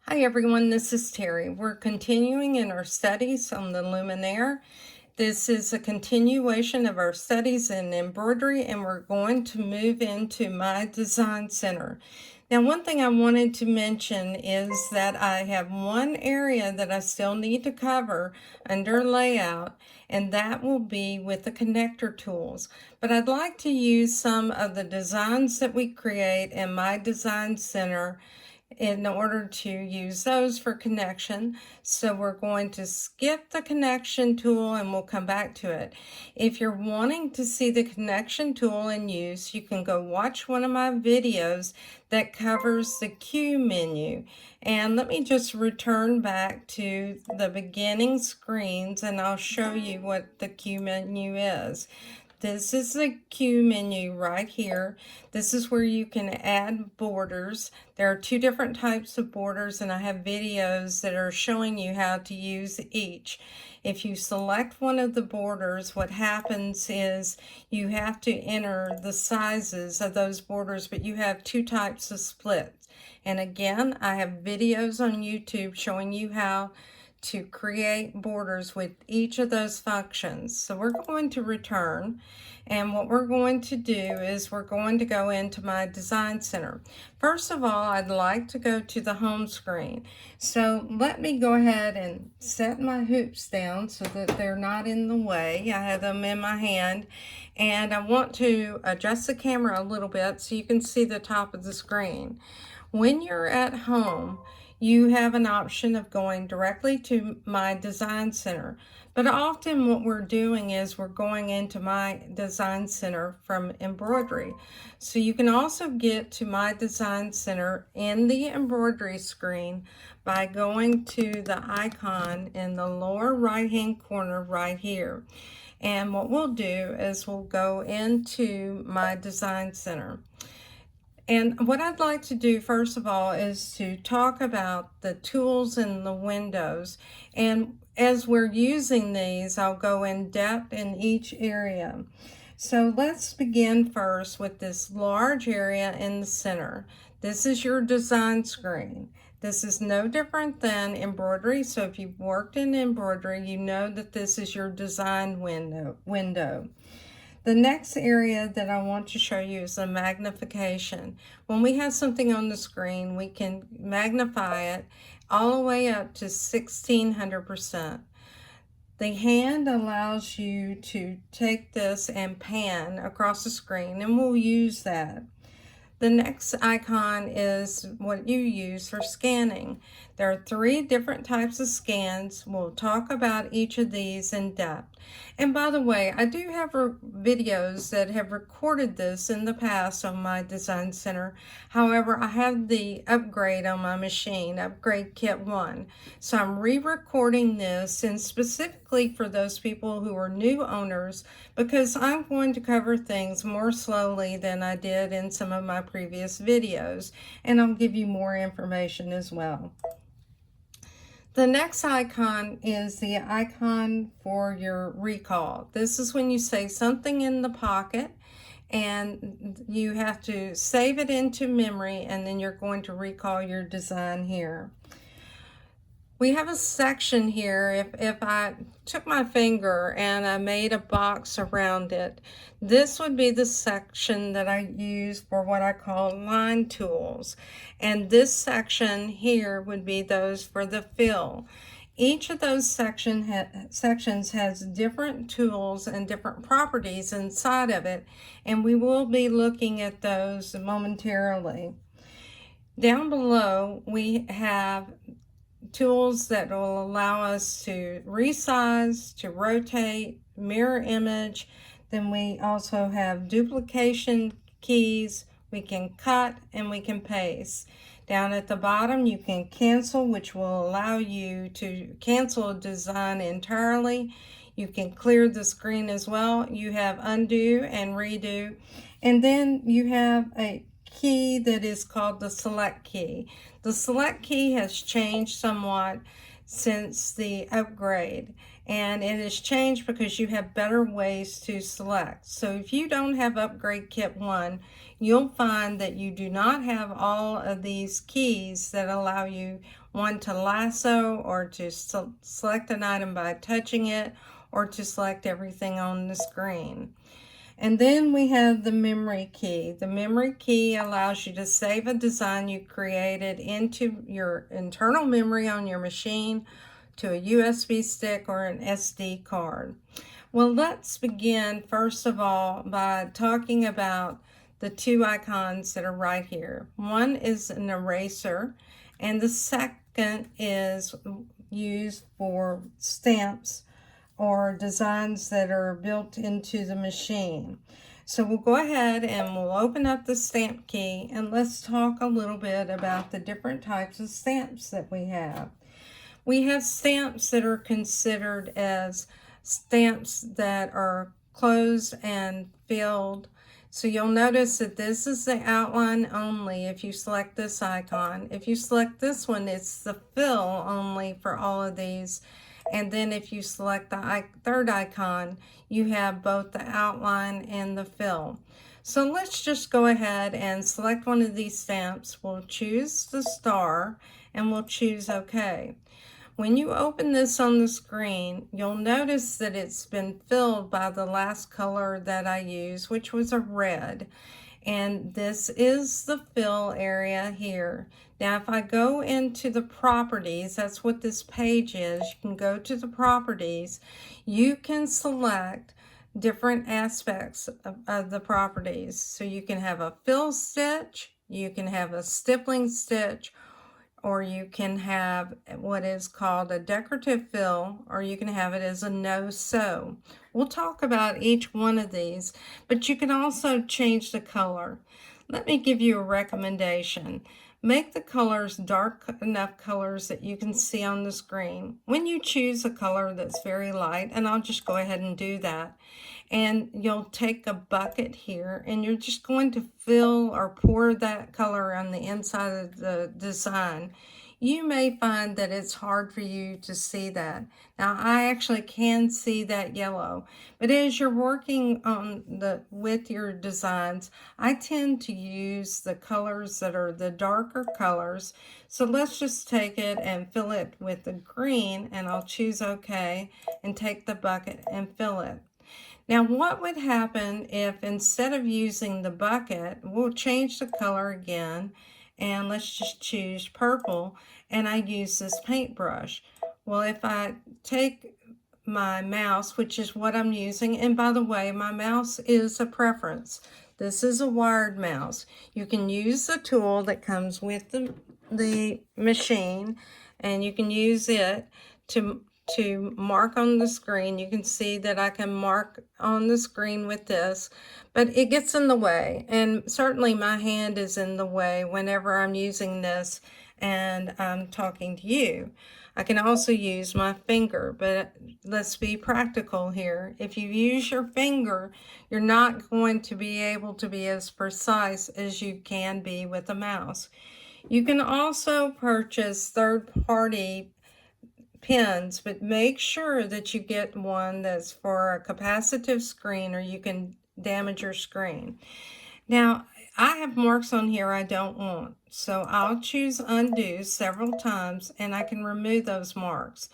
Hi everyone, this is Terry. We're continuing in our studies on the Luminaire. This is a continuation of our studies in embroidery, and we're going to move into my design center. Now, one thing I wanted to mention is that I have one area that I still need to cover under layout, and that will be with the connector tools. But I'd like to use some of the designs that we create in my design center in order to use those for connection. So we're going to skip the connection tool and we'll come back to it. If you're wanting to see the connection tool in use, you can go watch one of my videos that covers the Q menu. And let me just return back to the beginning screens and I'll show you what the Q menu is. This is the Q menu right here. This is where you can add borders. There are two different types of borders, and I have videos that are showing you how to use each. If you select one of the borders, what happens is you have to enter the sizes of those borders, but you have two types of splits. And again, I have videos on YouTube showing you how to create borders with each of those functions. So we're going to return, and what we're going to do is we're going to go into my design center. First of all, I'd like to go to the home screen. So let me go ahead and set my hoops down so that they're not in the way. I have them in my hand, and I want to adjust the camera a little bit so you can see the top of the screen. When you're at home, you have an option of going directly to my design center. But often what we're doing is we're going into my design center from embroidery. So you can also get to my design center in the embroidery screen by going to the icon in the lower right hand corner right here. And what we'll do is we'll go into my design center. And what I'd like to do first of all is to talk about the tools in the windows. And as we're using these, I'll go in depth in each area. So let's begin first with this large area in the center. This is your design screen. This is no different than embroidery. So if you've worked in embroidery, you know that this is your design window. The next area that I want to show you is the magnification. When we have something on the screen, we can magnify it all the way up to 1600%. The hand allows you to take this and pan across the screen, and we'll use that. The next icon is what you use for scanning. There are 3 different types of scans. We'll talk about each of these in depth. And by the way, I do have videos that have recorded this in the past on my design center. However, I have the upgrade on my machine, Upgrade Kit 1. So I'm re-recording this, and specifically for those people who are new owners, because I'm going to cover things more slowly than I did in some of my previous videos, and I'll give you more information as well. The next icon is the icon for your recall. This is when you save something in the pocket and you have to save it into memory, and then you're going to recall your design here. We have a section here. If I took my finger and I made a box around it, this would be the section that I use for what I call line tools. And this section here would be those for the fill. Each of those sections has different tools and different properties inside of it, and we will be looking at those momentarily. Down below, we have tools that will allow us to resize, to rotate, mirror image. Then we also have duplication keys. We can cut and we can paste. Down at the bottom, you can cancel, which will allow you to cancel a design entirely. You can clear the screen as well. You have undo and redo. And then you have a key that is called the select key. The select key has changed somewhat. since the upgrade, and it has changed because you have better ways to select. So if you don't have upgrade kit 1, you'll find that you do not have all of these keys that allow you, one, to lasso, or to select an item by touching it, or to select everything on the screen. And then we have the memory key. The memory key allows you to save a design you created into your internal memory on your machine, to a USB stick or an SD card. Well, let's begin first of all by talking about the two icons that are right here. One is an eraser, and the second is used for stamps or designs that are built into the machine. So we'll go ahead and we'll open up the stamp key, and let's talk a little bit about the different types of stamps that we have. We have stamps that are considered as stamps that are closed and filled. So you'll notice that this is the outline only if you select this icon. If you select this one, it's the fill only for all of these. And then if you select the third icon, you have both the outline and the fill. So let's just go ahead and select one of these stamps. We'll choose the star and we'll choose OK. When you open this on the screen, you'll notice that it's been filled by the last color that I used, which was a red. And this is the fill area here. Now, if I go into the properties, that's what this page is. You can go to the properties. You can select different aspects of the properties. So you can have a fill stitch, you can have a stippling stitch, or you can have what is called a decorative fill, or you can have it as a no-sew. We'll talk about each one of these, but you can also change the color. Let me give you a recommendation. Make the colors dark enough colors that you can see on the screen. When you choose a color that's very light, and I'll just go ahead and do that, and you'll take a bucket here and you're just going to fill or pour that color on the inside of the design. You may find that it's hard for you to see that. Now, I actually can see that yellow, but as you're working on with your designs, I tend to use the colors that are the darker colors. So let's just take it and fill it with the green, and I'll choose OK and take the bucket and fill it. Now, what would happen if instead of using the bucket, we'll change the color again, and let's just choose purple, and I use this paintbrush. Well, if I take my mouse, which is what I'm using, and by the way, my mouse is a preference. This is a wired mouse. You can use the tool that comes with the machine, and you can use it to mark on the screen. You can see that I can mark on the screen with this, but it gets in the way, and certainly my hand is in the way whenever I'm using this and I'm talking to you. I can also use my finger, but let's be practical here. If you use your finger, you're not going to be able to be as precise as you can be with a mouse. You can also purchase third-party pens, but make sure that you get one that's for a capacitive screen, or you can damage your screen. Now, I have marks on here I don't want, so I'll choose undo several times and I can remove those marks.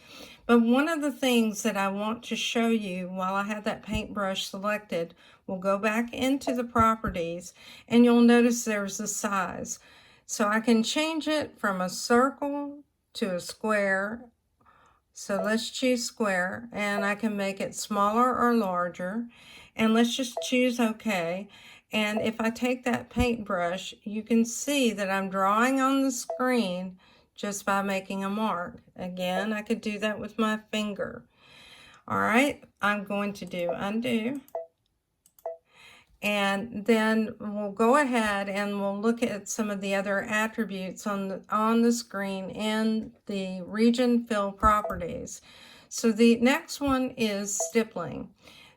But one of the things that I want to show you while I have that paintbrush selected, we'll go back into the properties and you'll notice there's the size. So I can change it from a circle to a square. So let's choose square, and I can make it smaller or larger, and let's just choose OK. And if I take that paintbrush, you can see that I'm drawing on the screen just by making a mark. Again, I could do that with my finger. All right, I'm going to do undo. And then we'll go ahead and we'll look at some of the other attributes on the screen in the region fill properties. So the next one is stippling.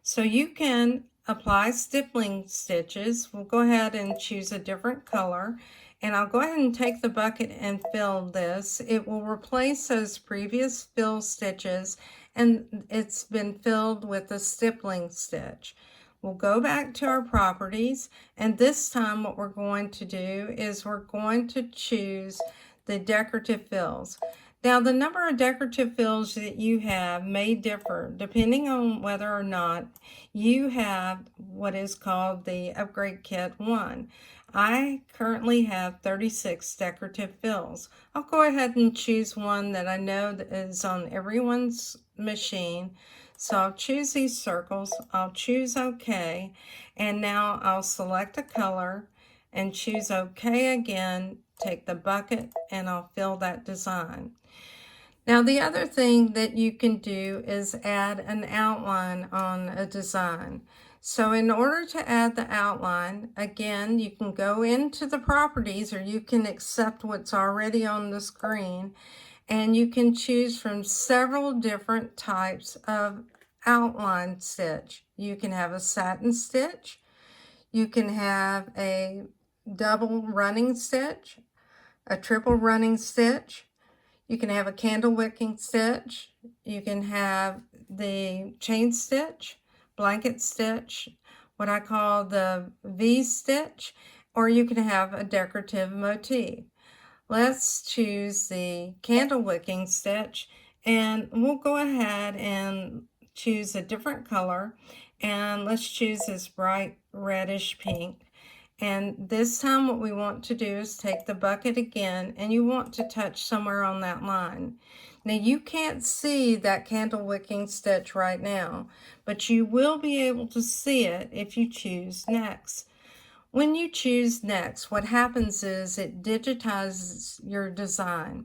So you can apply stippling stitches. We'll go ahead and choose a different color, And I'll go ahead and take the bucket and fill this. It will replace those previous fill stitches, and it's been filled with a stippling stitch. We'll go back to our properties, and this time what we're going to do is we're going to choose the decorative fills. Now, the number of decorative fills that you have may differ depending on whether or not you have what is called the Upgrade Kit 1. I currently have 36 decorative fills. I'll go ahead and choose one that I know that is on everyone's machine. So I'll choose these circles, I'll choose OK, and now I'll select a color and choose OK again, take the bucket, and I'll fill that design. Now, the other thing that you can do is add an outline on a design. So in order to add the outline, again, you can go into the properties, or you can accept what's already on the screen, and you can choose from several different types of outline stitch. You can have a satin stitch, you can have a double running stitch, a triple running stitch, you can have a candle wicking stitch, you can have the chain stitch, blanket stitch, what I call the V stitch, or you can have a decorative motif. Let's choose the candle wicking stitch, and we'll go ahead and choose a different color, and let's choose this bright reddish pink. And this time what we want to do is take the bucket again, and you want to touch somewhere on that line. Now, you can't see that candle wicking stitch right now, but you will be able to see it if you choose next. When you choose next, what happens is it digitizes your design.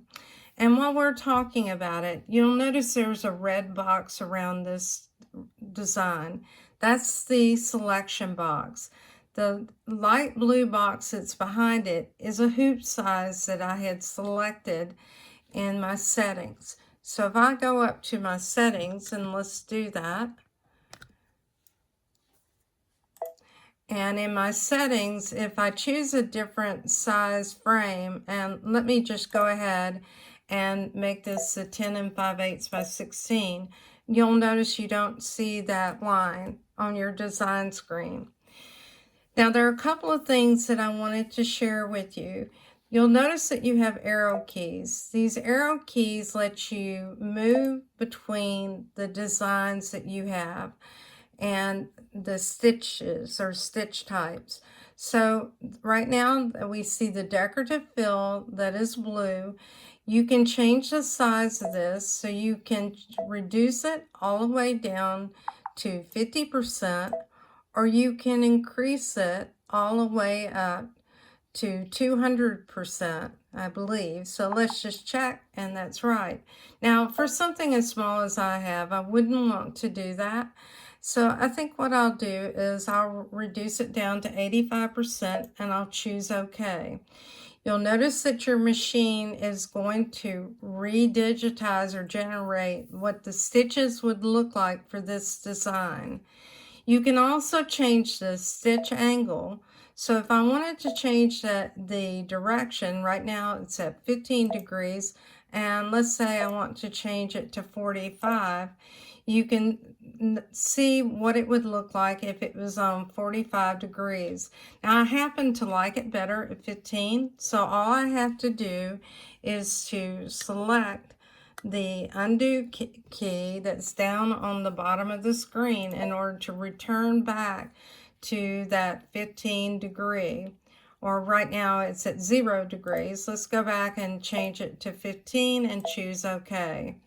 And while we're talking about it, you'll notice there's a red box around this design. That's the selection box. The light blue box that's behind it is a hoop size that I had selected in my settings. So if I go up to my settings, and let's do that. And in my settings, if I choose a different size frame, and let me just go ahead and make this a 10 5/8 by 16, you'll notice you don't see that line on your design screen. Now, there are a couple of things that I wanted to share with you. You'll notice that you have arrow keys. These arrow keys let you move between the designs that you have and the stitches or stitch types. So right now we see the decorative fill that is blue. You can change the size of this, so you can reduce it all the way down to 50%, or you can increase it all the way up to 200%, I believe. So let's just check, and that's right. Now, for something as small as I have, I wouldn't want to do that. So I think what I'll do is I'll reduce it down to 85%, and I'll choose OK. You'll notice that your machine is going to redigitize or generate what the stitches would look like for this design. You can also change the stitch angle. So if I wanted to change the direction, right now it's at 15 degrees, and let's say I want to change it to 45, you can see what it would look like if it was on 45 degrees. Now, I happen to like it better at 15, so all I have to do is to select the undo key that's down on the bottom of the screen in order to return back to that 15 degree, or right now it's at 0 degrees. Let's go back and change it to 15 and choose OK.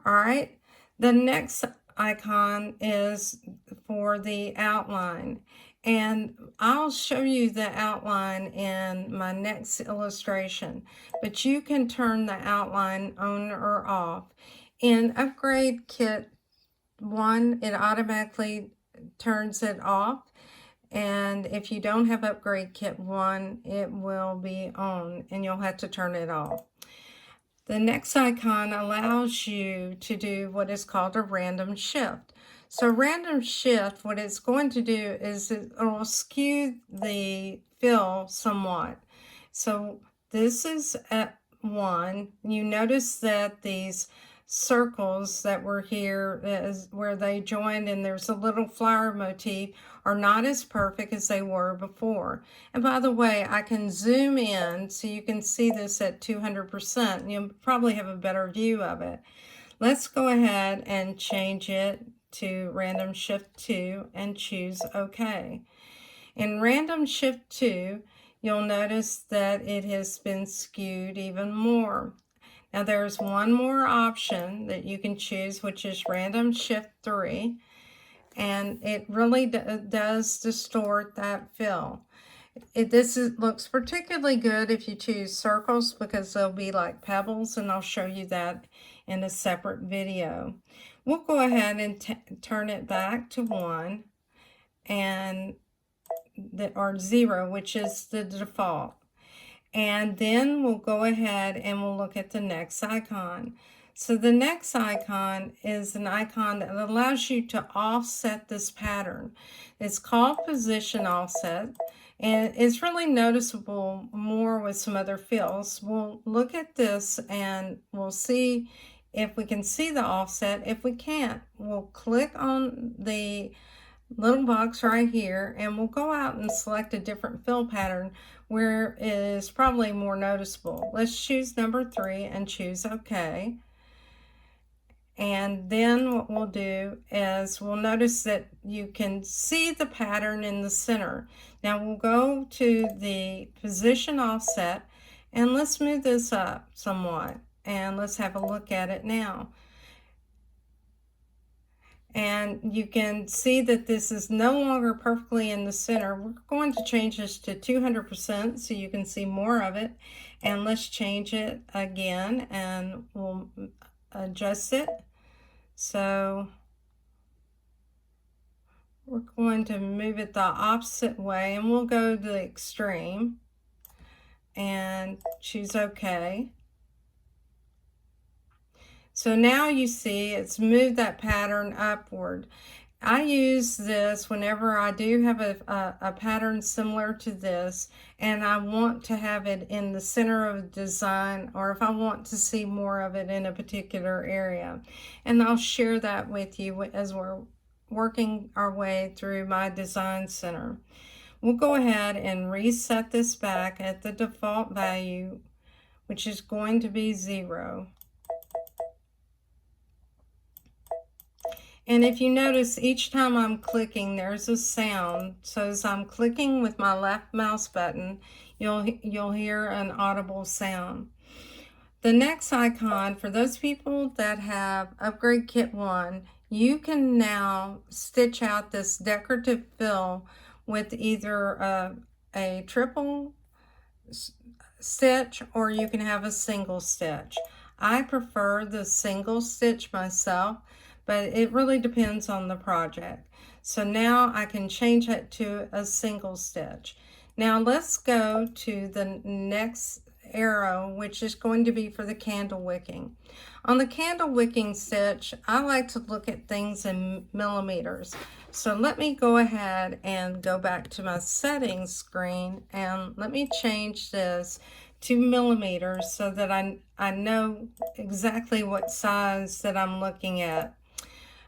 All right, the next icon is for the outline, and I'll show you the outline in my next illustration, but you can turn the outline on or off. In Upgrade Kit 1, it automatically turns it off, and if you don't have Upgrade Kit 1, it will be on, and you'll have to turn it off. The next icon allows you to do what is called a random shift. So random shift, what it's going to do is it will skew the fill somewhat. So this is at 1. You notice that these circles that were here is where they joined, and there's a little flower motif, are not as perfect as they were before. And by the way, I can zoom in so you can see this at 200%, and you'll probably have a better view of it. Let's go ahead and change it to random shift 2 and choose OK. In random shift 2, you'll notice that it has been skewed even more. Now there's one more option that you can choose, which is random shift 3, and it really does distort that fill. Looks particularly good if you choose circles, because they'll be like pebbles, and I'll show you that in a separate video. We'll go ahead and turn it back to 1 and or 0, which is the default. And then we'll go ahead and we'll look at the next icon. So the next icon is an icon that allows you to offset this pattern. It's called position offset, and it's really noticeable more with some other fills. We'll look at this and we'll see if we can see the offset. If we can't, we'll click on the little box right here, and we'll go out and select a different fill pattern where it is probably more noticeable. Let's choose number 3 and choose OK. And then what we'll do is we'll notice that you can see the pattern in the center. Now we'll go to the position offset, and let's move this up somewhat, and let's have a look at it now. And you can see that this is no longer perfectly in the center. We're going to change this to 200% so you can see more of it. And let's change it again, and we'll adjust it. So we're going to move it the opposite way, and we'll go to the extreme and choose OK. So now you see it's moved that pattern upward. I use this whenever I do have a pattern similar to this, and I want to have it in the center of a design, or if I want to see more of it in a particular area. And I'll share that with you as we're working our way through my design center. We'll go ahead and reset this back at the default value, which is going to be 0. And if you notice, each time I'm clicking, there's a sound. So as I'm clicking with my left mouse button, you'll hear an audible sound. The next icon, for those people that have Upgrade Kit 1, you can now stitch out this decorative fill with either a triple stitch, or you can have a single stitch. I prefer the single stitch myself, but it really depends on the project. So now I can change it to a single stitch. Now let's go to the next arrow, which is going to be for the candle wicking. On the candle wicking stitch, I like to look at things in millimeters. So let me go ahead and go back to my settings screen, and let me change this to millimeters so that I know exactly what size that I'm looking at.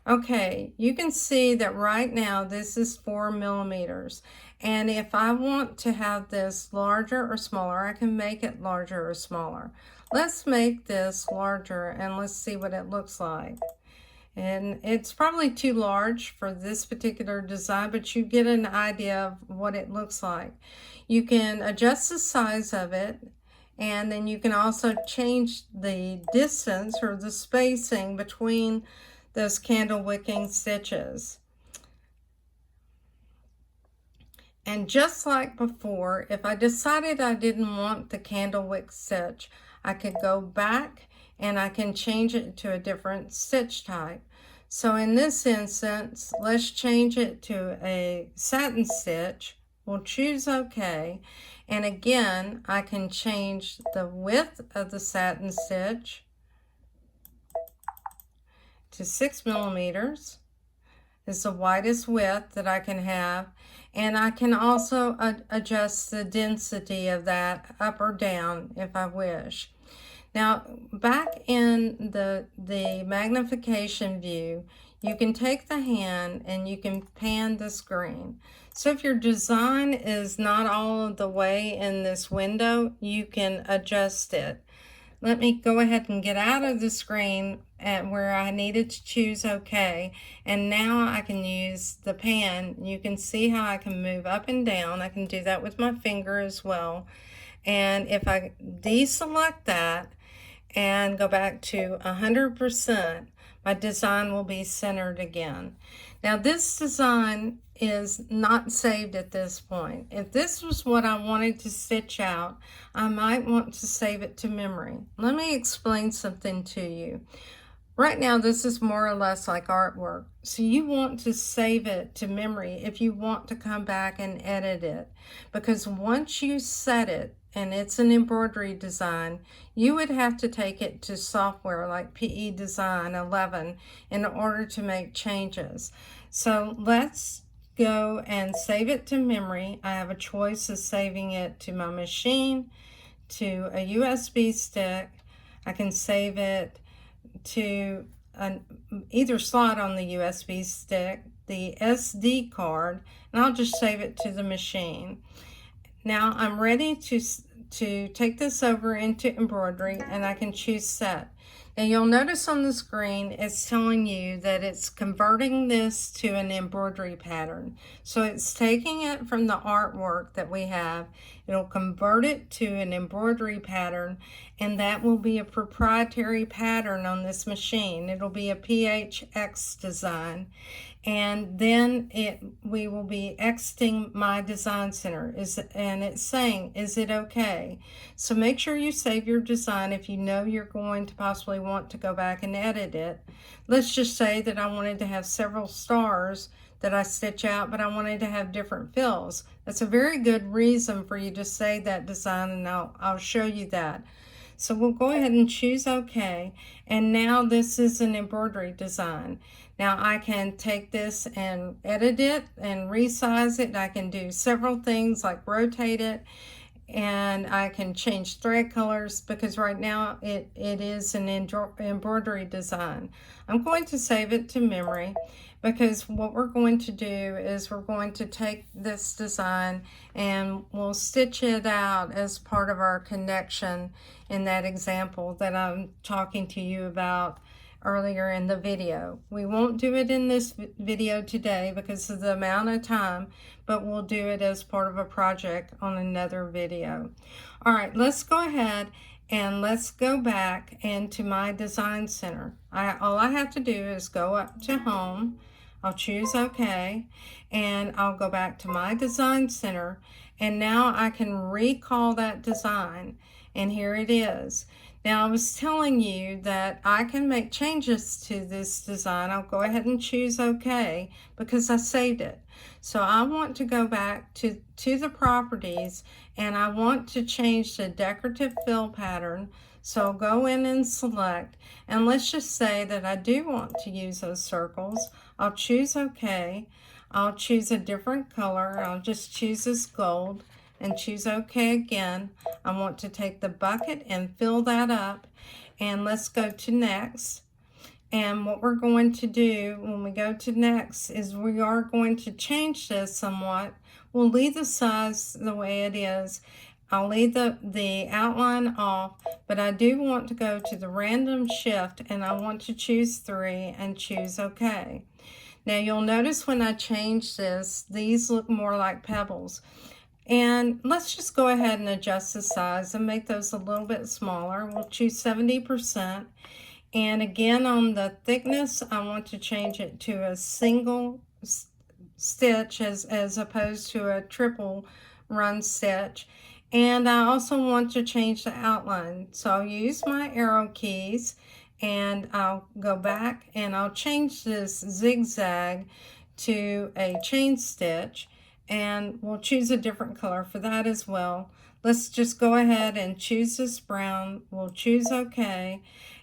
Okay, you can see that right now this is 4 millimeters. And if I want to have this larger or smaller, I can make it larger or smaller. Let's make this larger, and let's see what it looks like. And it's probably too large for this particular design, but you get an idea of what it looks like. You can adjust the size of it, and then you can also change the distance or the spacing between those candle wicking stitches. And just like before, if I decided I didn't want the candle wick stitch, I could go back and I can change it to a different stitch type. So in this instance, let's change it to a satin stitch. We'll choose OK. And again, I can change the width of the satin stitch to 6 millimeters. is the widest width that I can have. And I can also adjust the density of that up or down if I wish. Now, back in the magnification view, you can take the hand and you can pan the screen. So if your design is not all of the way in this window, you can adjust it. Let me go ahead and get out of the screen at where I needed to choose OK. And now I can use the pan. You can see how I can move up and down. I can do that with my finger as well. And if I deselect that and go back to 100%, my design will be centered again. Now this design is not saved at this point. If this was what I wanted to stitch out, I might want to save it to memory. Let me explain something to you. Right now, this is more or less like artwork. So you want to save it to memory if you want to come back and edit it. Because once you set it, and it's an embroidery design, you would have to take it to software like PE Design 11 in order to make changes. So let's go and save it to memory. I have a choice of saving it to my machine, to a USB stick. I can save it to either slot on the USB stick, the SD card, and I'll just save it to the machine. Now I'm ready to take this over into embroidery, and I can choose set. Now you'll notice on the screen it's telling you that it's converting this to an embroidery pattern. So it's taking it from the artwork that we have, it'll convert it to an embroidery pattern, and that will be a proprietary pattern on this machine. It'll be a PHX design. And then we will be exiting my design center, and it's saying, is it okay? So make sure you save your design if you know you're going to possibly want to go back and edit it. Let's just say that I wanted to have several stars that I stitch out, but I wanted to have different fills. That's a very good reason for you to save that design, and I'll show you that. So we'll go ahead and choose OK, and now this is an embroidery design. Now I can take this and edit it and resize it. I can do several things like rotate it, and I can change thread colors because right now it is an embroidery design. I'm going to save it to memory because what we're going to do is we're going to take this design and we'll stitch it out as part of our connection in that example that I'm talking to you about earlier in the video. We won't do it in this video today because of the amount of time, but we'll do it as part of a project on another video. All right, let's go ahead and let's go back into my design center. All I have to do is go up to home. I'll choose OK, and I'll go back to my design center, and now I can recall that design, and here it is. Now I was telling you that I can make changes to this design. I'll go ahead and choose OK because I saved it. So I want to go back to the properties, and I want to change the decorative fill pattern. So I'll go in and select, and let's just say that I do want to use those circles. I'll choose OK. I'll choose a different color. I'll just choose this gold and choose OK again. I want to take the bucket and fill that up, and let's go to next. And what we're going to do when we go to next is we are going to change this somewhat. We'll leave the size the way it is. I'll leave the outline off, but I do want to go to the random shift, and I want to choose 3 and choose OK. Now you'll notice when I change this, these look more like pebbles. And let's just go ahead and adjust the size and make those a little bit smaller. We'll choose 70%. And again, on the thickness, I want to change it to a single stitch as opposed to a triple run stitch. And I also want to change the outline. So I'll use my arrow keys, and I'll go back and I'll change this zigzag to a chain stitch, and we'll choose a different color for that as well. Let's just go ahead and choose this brown. We'll choose OK,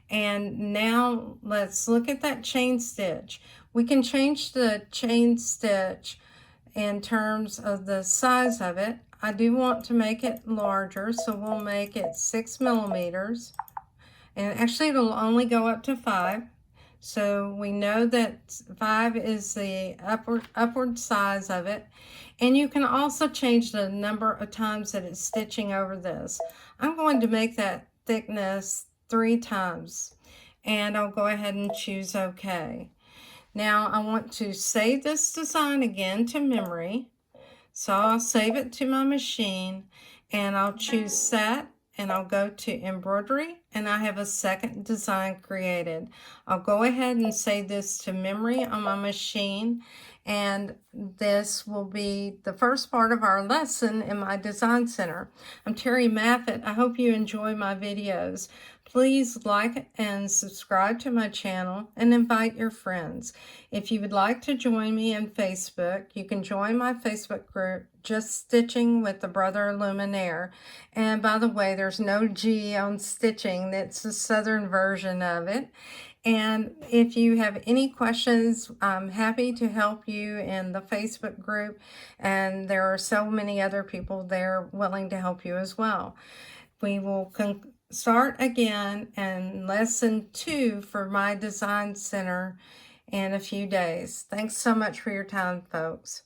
And now let's look at that chain stitch. We can change the chain stitch in terms of the size of it. I do want to make it larger, so we'll make it 6 millimeters. And actually it'll only go up to 5. So we know that 5 is the upward size of it. And you can also change the number of times that it's stitching over this. I'm going to make that thickness 3 times. And I'll go ahead and choose OK. Now I want to save this design again to memory. So I'll save it to my machine and I'll choose Set and I'll go to Embroidery and I have a second design created. I'll go ahead and save this to memory on my machine, and this will be the first part of our lesson in my design center. I'm Terry Maffitt. I hope you enjoy my videos. Please like and subscribe to my channel and invite your friends. If you would like to join me on Facebook, you can join my Facebook group, Just Stitching with the Brother Luminaire. And by the way, there's no G on stitching. That's the southern version of it. And if you have any questions, I'm happy to help you in the Facebook group. And there are so many other people there willing to help you as well. We will start again in lesson 2 for my design center in a few days. Thanks so much for your time, folks.